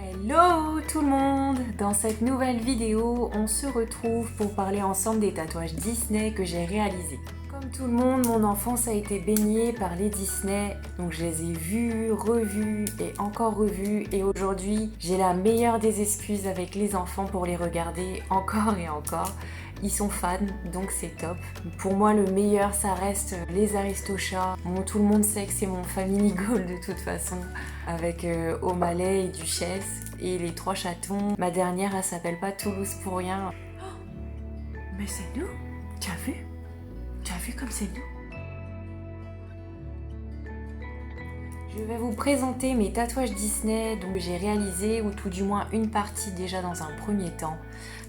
Hello tout le monde! Dans cette nouvelle vidéo, on se retrouve pour parler ensemble des tatouages Disney que j'ai réalisés. Comme tout le monde, mon enfance a été baignée par les Disney, donc je les ai vus, revus et encore revus, et aujourd'hui j'ai la meilleure des excuses avec les enfants pour les regarder encore et encore. Ils sont fans, donc c'est top. Pour moi, le meilleur, ça reste les Aristochats. Bon, tout le monde sait que c'est mon family goal de toute façon, avec O'Malley et Duchesse et les trois chatons. Ma dernière, elle s'appelle pas Toulouse pour rien. Oh, mais c'est nous! Tu as vu? Tu as vu comme c'est nous? Je vais vous présenter mes tatouages Disney que j'ai réalisés, ou tout du moins une partie déjà dans un premier temps.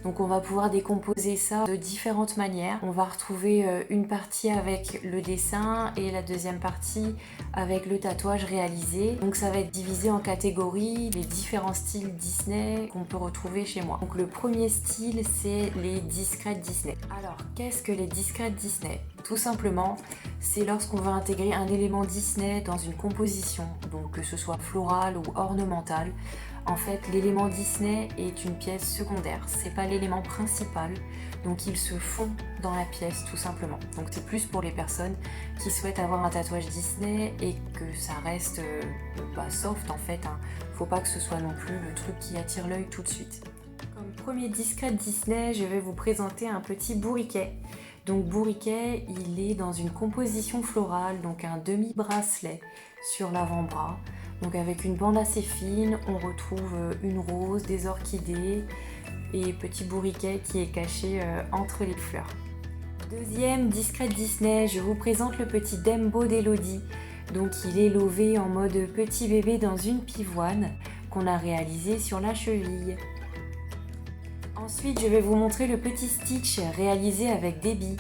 Donc on va pouvoir décomposer ça de différentes manières. On va retrouver une partie avec le dessin et la deuxième partie avec le tatouage réalisé. Donc ça va être divisé en catégories, les différents styles Disney qu'on peut retrouver chez moi. Donc le premier style, c'est les discrètes Disney. Alors qu'est-ce que les discrètes Disney? Tout simplement, c'est lorsqu'on va intégrer un élément Disney dans une composition, donc que ce soit florale ou ornementale. En fait, l'élément Disney est une pièce secondaire, c'est pas l'élément principal, donc il se fond dans la pièce tout simplement. Donc c'est plus pour les personnes qui souhaitent avoir un tatouage Disney et que ça reste soft en fait, hein. Faut pas que ce soit non plus le truc qui attire l'œil tout de suite. Comme premier discret Disney, je vais vous présenter un petit bourriquet. Donc bourriquet, il est dans une composition florale, donc un demi-bracelet sur l'avant-bras. Donc avec une bande assez fine, on retrouve une rose, des orchidées et petit bourriquet qui est caché entre les fleurs. Deuxième discret Disney, je vous présente le petit Dembo d'Elodie. Donc il est lové en mode petit bébé dans une pivoine qu'on a réalisé sur la cheville. Ensuite, je vais vous montrer le petit Stitch réalisé avec Debbie.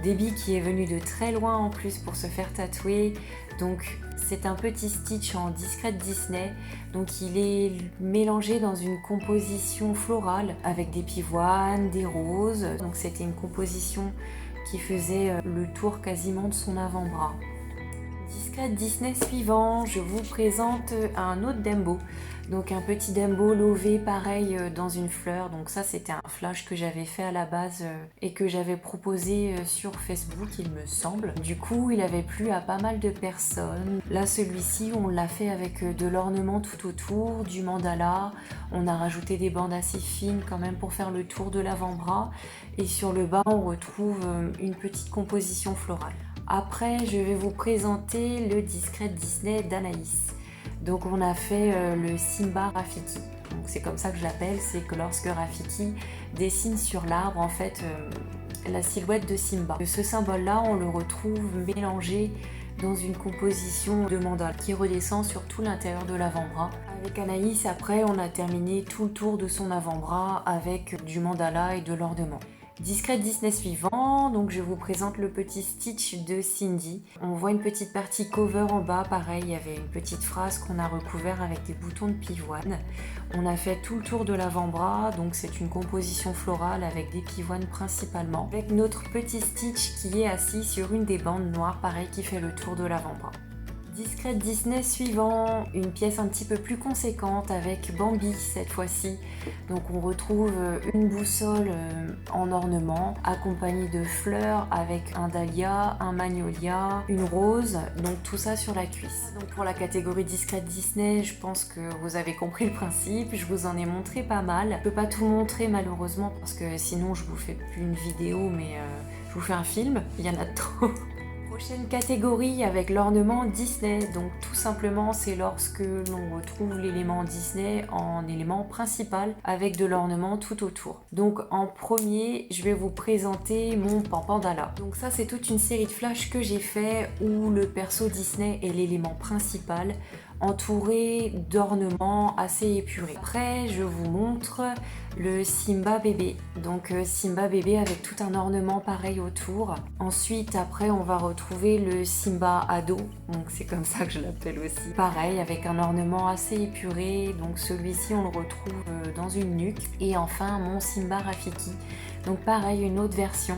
Debbie qui est venue de très loin en plus pour se faire tatouer. Donc c'est un petit Stitch en discrète Disney. Donc il est mélangé dans une composition florale avec des pivoines, des roses. Donc c'était une composition qui faisait le tour quasiment de son avant-bras. Discrète Disney suivant, je vous présente un autre Dembo. Donc un petit Dembo lové pareil dans une fleur. Donc ça c'était un flash que j'avais fait à la base et que j'avais proposé sur Facebook il me semble. Du coup il avait plu à pas mal de personnes. Là celui-ci on l'a fait avec de l'ornement tout autour, du mandala. On a rajouté des bandes assez fines quand même pour faire le tour de l'avant-bras. Et sur le bas on retrouve une petite composition florale. Après je vais vous présenter le discret Disney d'Anaïs. Donc on a fait le Simba Rafiki. Donc c'est comme ça que je l'appelle, c'est que lorsque Rafiki dessine sur l'arbre en fait la silhouette de Simba. Ce symbole-là, on le retrouve mélangé dans une composition de mandala qui redescend sur tout l'intérieur de l'avant-bras. Avec Anaïs, après, on a terminé tout le tour de son avant-bras avec du mandala et de l'ornement. Discret Disney suivant, donc je vous présente le petit Stitch de Cindy. On voit une petite partie cover en bas, pareil, il y avait une petite phrase qu'on a recouvert avec des boutons de pivoine. On a fait tout le tour de l'avant-bras, donc c'est une composition florale avec des pivoines principalement. Avec notre petit Stitch qui est assis sur une des bandes noires, pareil, qui fait le tour de l'avant-bras. Discret Disney suivant, une pièce un petit peu plus conséquente avec Bambi cette fois-ci. Donc on retrouve une boussole en ornement accompagnée de fleurs avec un dahlia, un magnolia, une rose, donc tout ça sur la cuisse. Donc pour la catégorie Discret Disney, je pense que vous avez compris le principe, je vous en ai montré pas mal. Je peux pas tout montrer malheureusement parce que sinon je vous fais plus une vidéo mais je vous fais un film, il y en a trop. Prochaine catégorie avec l'ornement Disney, donc tout simplement c'est lorsque l'on retrouve l'élément Disney en élément principal avec de l'ornement tout autour. Donc en premier je vais vous présenter mon Pampandala. Donc ça c'est toute une série de flashs que j'ai fait où le perso Disney est l'élément principal entouré d'ornements assez épurés. Après je vous montre le Simba bébé, donc Simba bébé avec tout un ornement pareil autour. Ensuite après on va retrouver le Simba ado, donc c'est comme ça que je l'appelle aussi, pareil avec un ornement assez épuré, donc celui-ci on le retrouve dans une nuque. Et enfin mon Simba Rafiki, Donc pareil, une autre version,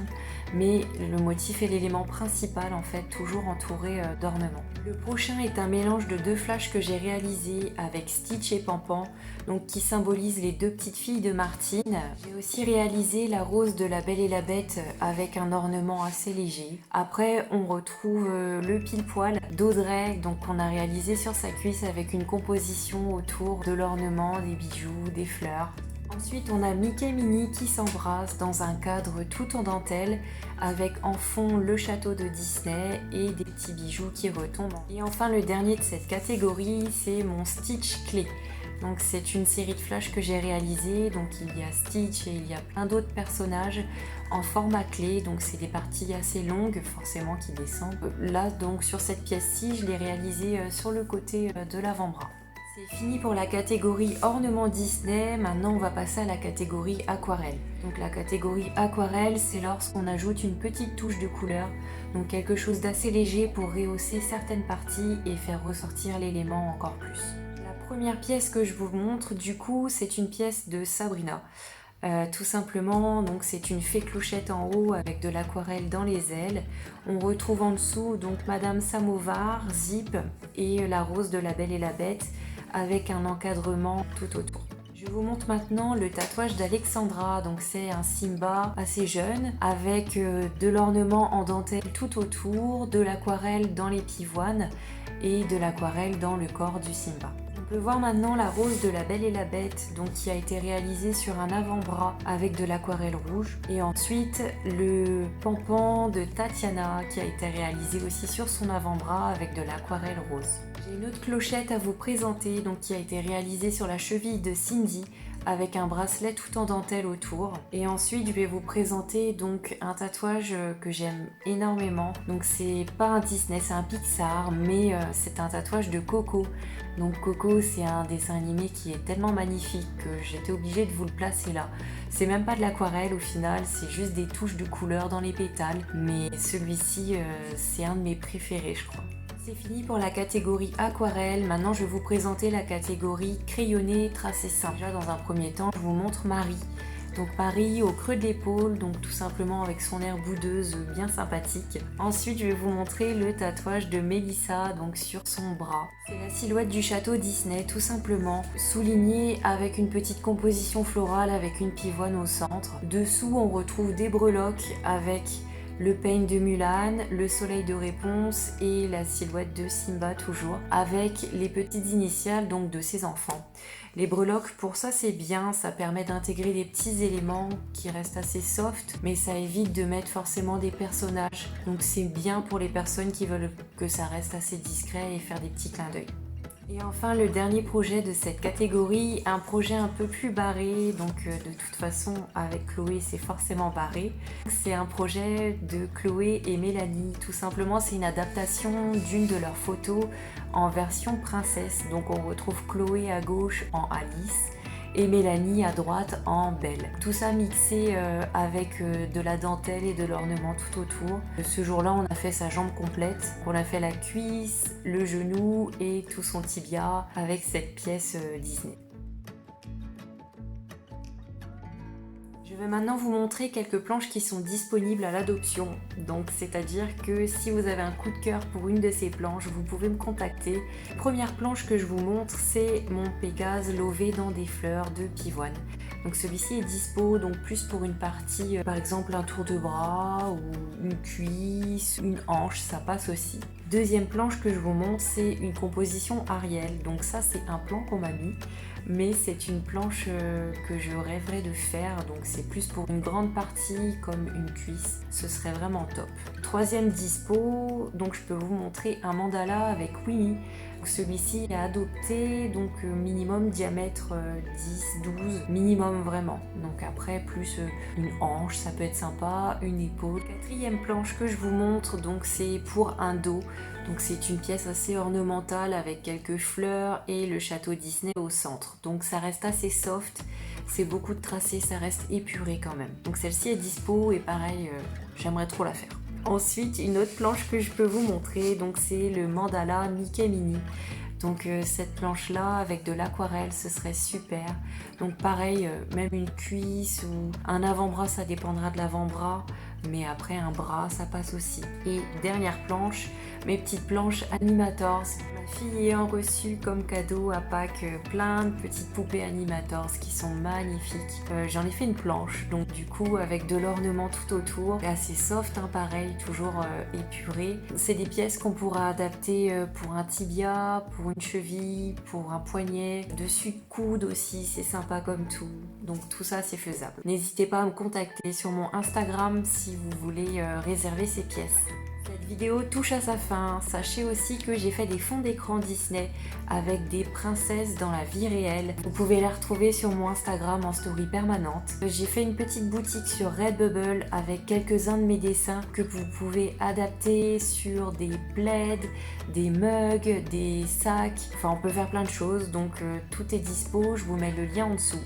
mais le motif est l'élément principal en fait, toujours entouré d'ornements. Le prochain est un mélange de 2 flashs que j'ai réalisé avec Stitch et Pampan, donc qui symbolisent les 2 petites filles de Martine. J'ai aussi réalisé la rose de La Belle et la Bête avec un ornement assez léger. Après, on retrouve le pile-poil d'Audrey, donc qu'on a réalisé sur sa cuisse avec une composition autour de l'ornement, des bijoux, des fleurs. Ensuite, on a Mickey et Minnie qui s'embrassent dans un cadre tout en dentelle avec en fond le château de Disney et des petits bijoux qui retombent. Et enfin, le dernier de cette catégorie, c'est mon Stitch clé. Donc c'est une série de flashs que j'ai réalisé. Donc il y a Stitch et il y a plein d'autres personnages en format clé. Donc c'est des parties assez longues forcément qui descendent. Là donc sur cette pièce-ci, je l'ai réalisée sur le côté de l'avant-bras. C'est fini pour la catégorie ornement Disney, maintenant on va passer à la catégorie aquarelle. Donc la catégorie aquarelle, c'est lorsqu'on ajoute une petite touche de couleur, donc quelque chose d'assez léger pour rehausser certaines parties et faire ressortir l'élément encore plus. La première pièce que je vous montre, du coup, c'est une pièce de Sabrina. Tout simplement, donc c'est une fée clochette en haut avec de l'aquarelle dans les ailes. On retrouve en dessous donc Madame Samovar, Zip et la rose de La Belle et la Bête avec un encadrement tout autour. Je vous montre maintenant le tatouage d'Alexandra, donc c'est un Simba assez jeune avec de l'ornement en dentelle tout autour, de l'aquarelle dans les pivoines et de l'aquarelle dans le corps du Simba. On peut voir maintenant la rose de La Belle et la Bête, donc qui a été réalisée sur un avant-bras avec de l'aquarelle rouge. Et ensuite le pampan de Tatiana qui a été réalisé aussi sur son avant-bras avec de l'aquarelle rose. J'ai une autre clochette à vous présenter, donc qui a été réalisée sur la cheville de Cindy avec un bracelet tout en dentelle autour. Et ensuite je vais vous présenter donc un tatouage que j'aime énormément. Donc c'est pas un Disney, c'est un Pixar, mais c'est un tatouage de Coco. Donc Coco, c'est un dessin animé qui est tellement magnifique que j'étais obligée de vous le placer là. C'est même pas de l'aquarelle au final, c'est juste des touches de couleur dans les pétales. Mais celui-ci, c'est un de mes préférés je crois. C'est fini pour la catégorie aquarelle. Maintenant, je vais vous présenter la catégorie crayonné tracé simple. Déjà, dans un premier temps, je vous montre Marie. Donc Marie au creux de l'épaule, donc tout simplement avec son air boudeuse bien sympathique. Ensuite, je vais vous montrer le tatouage de Mélissa, donc sur son bras. C'est la silhouette du château Disney, tout simplement, soulignée avec une petite composition florale avec une pivoine au centre. Dessous, on retrouve des breloques avec le peigne de Mulan, le soleil de réponse et la silhouette de Simba toujours, avec les petites initiales donc de ses enfants. Les breloques, pour ça c'est bien, ça permet d'intégrer des petits éléments qui restent assez soft, mais ça évite de mettre forcément des personnages. Donc c'est bien pour les personnes qui veulent que ça reste assez discret et faire des petits clins d'œil. Et enfin le dernier projet de cette catégorie, un projet un peu plus barré, donc de toute façon avec Chloé c'est forcément barré. C'est un projet de Chloé et Mélanie, tout simplement c'est une adaptation d'une de leurs photos en version princesse. Donc on retrouve Chloé à gauche en Alice et Mélanie à droite en Belle. Tout ça mixé avec de la dentelle et de l'ornement tout autour. Ce jour-là, on a fait sa jambe complète. On a fait la cuisse, le genou et tout son tibia avec cette pièce Disney. Je vais maintenant vous montrer quelques planches qui sont disponibles à l'adoption. Donc c'est-à-dire que si vous avez un coup de cœur pour une de ces planches, vous pouvez me contacter. La première planche que je vous montre, c'est mon Pégase lové dans des fleurs de pivoine. Donc celui-ci est dispo donc plus pour une partie, par exemple un tour de bras ou une cuisse, une hanche, ça passe aussi. Deuxième planche que je vous montre, c'est une composition Ariel. Donc ça c'est un plan qu'on m'a mis, mais c'est une planche que je rêverais de faire. Donc c'est plus pour une grande partie comme une cuisse, ce serait vraiment top. Troisième dispo, donc je peux vous montrer un mandala avec Winnie. Celui-ci est adopté, donc minimum diamètre 10-12, minimum vraiment. Donc après plus une hanche, ça peut être sympa, une épaule. Quatrième planche que je vous montre, donc c'est pour un dos. Donc c'est une pièce assez ornementale avec quelques fleurs et le château Disney au centre. Donc ça reste assez soft, c'est beaucoup de tracés, ça reste épuré quand même. Donc celle-ci est dispo et pareil, j'aimerais trop la faire. Ensuite, une autre planche que je peux vous montrer, donc c'est le mandala Mickey Minnie. Donc cette planche là avec de l'aquarelle ce serait super. Donc pareil, même une cuisse ou un avant-bras, ça dépendra de l'avant-bras, mais après un bras ça passe aussi. Et dernière planche, mes petites planches Animators. Ma fille ayant reçu comme cadeau à Pâques plein de petites poupées Animators qui sont magnifiques. J'en ai fait une planche, donc du coup avec de l'ornement tout autour, assez soft hein, pareil, toujours épuré. C'est des pièces qu'on pourra adapter pour un tibia, pour une cheville, pour un poignet, dessus de coude aussi, c'est sympa comme tout. Donc tout ça c'est faisable. N'hésitez pas à me contacter sur mon Instagram si vous voulez réserver ces pièces. Cette vidéo touche à sa fin. Sachez aussi que j'ai fait des fonds d'écran Disney avec des princesses dans la vie réelle. Vous pouvez les retrouver sur mon Instagram en story permanente. J'ai fait une petite boutique sur Redbubble avec quelques-uns de mes dessins que vous pouvez adapter sur des plaids, des mugs, des sacs. Enfin, on peut faire plein de choses. Donc tout est dispo. Je vous mets le lien en dessous.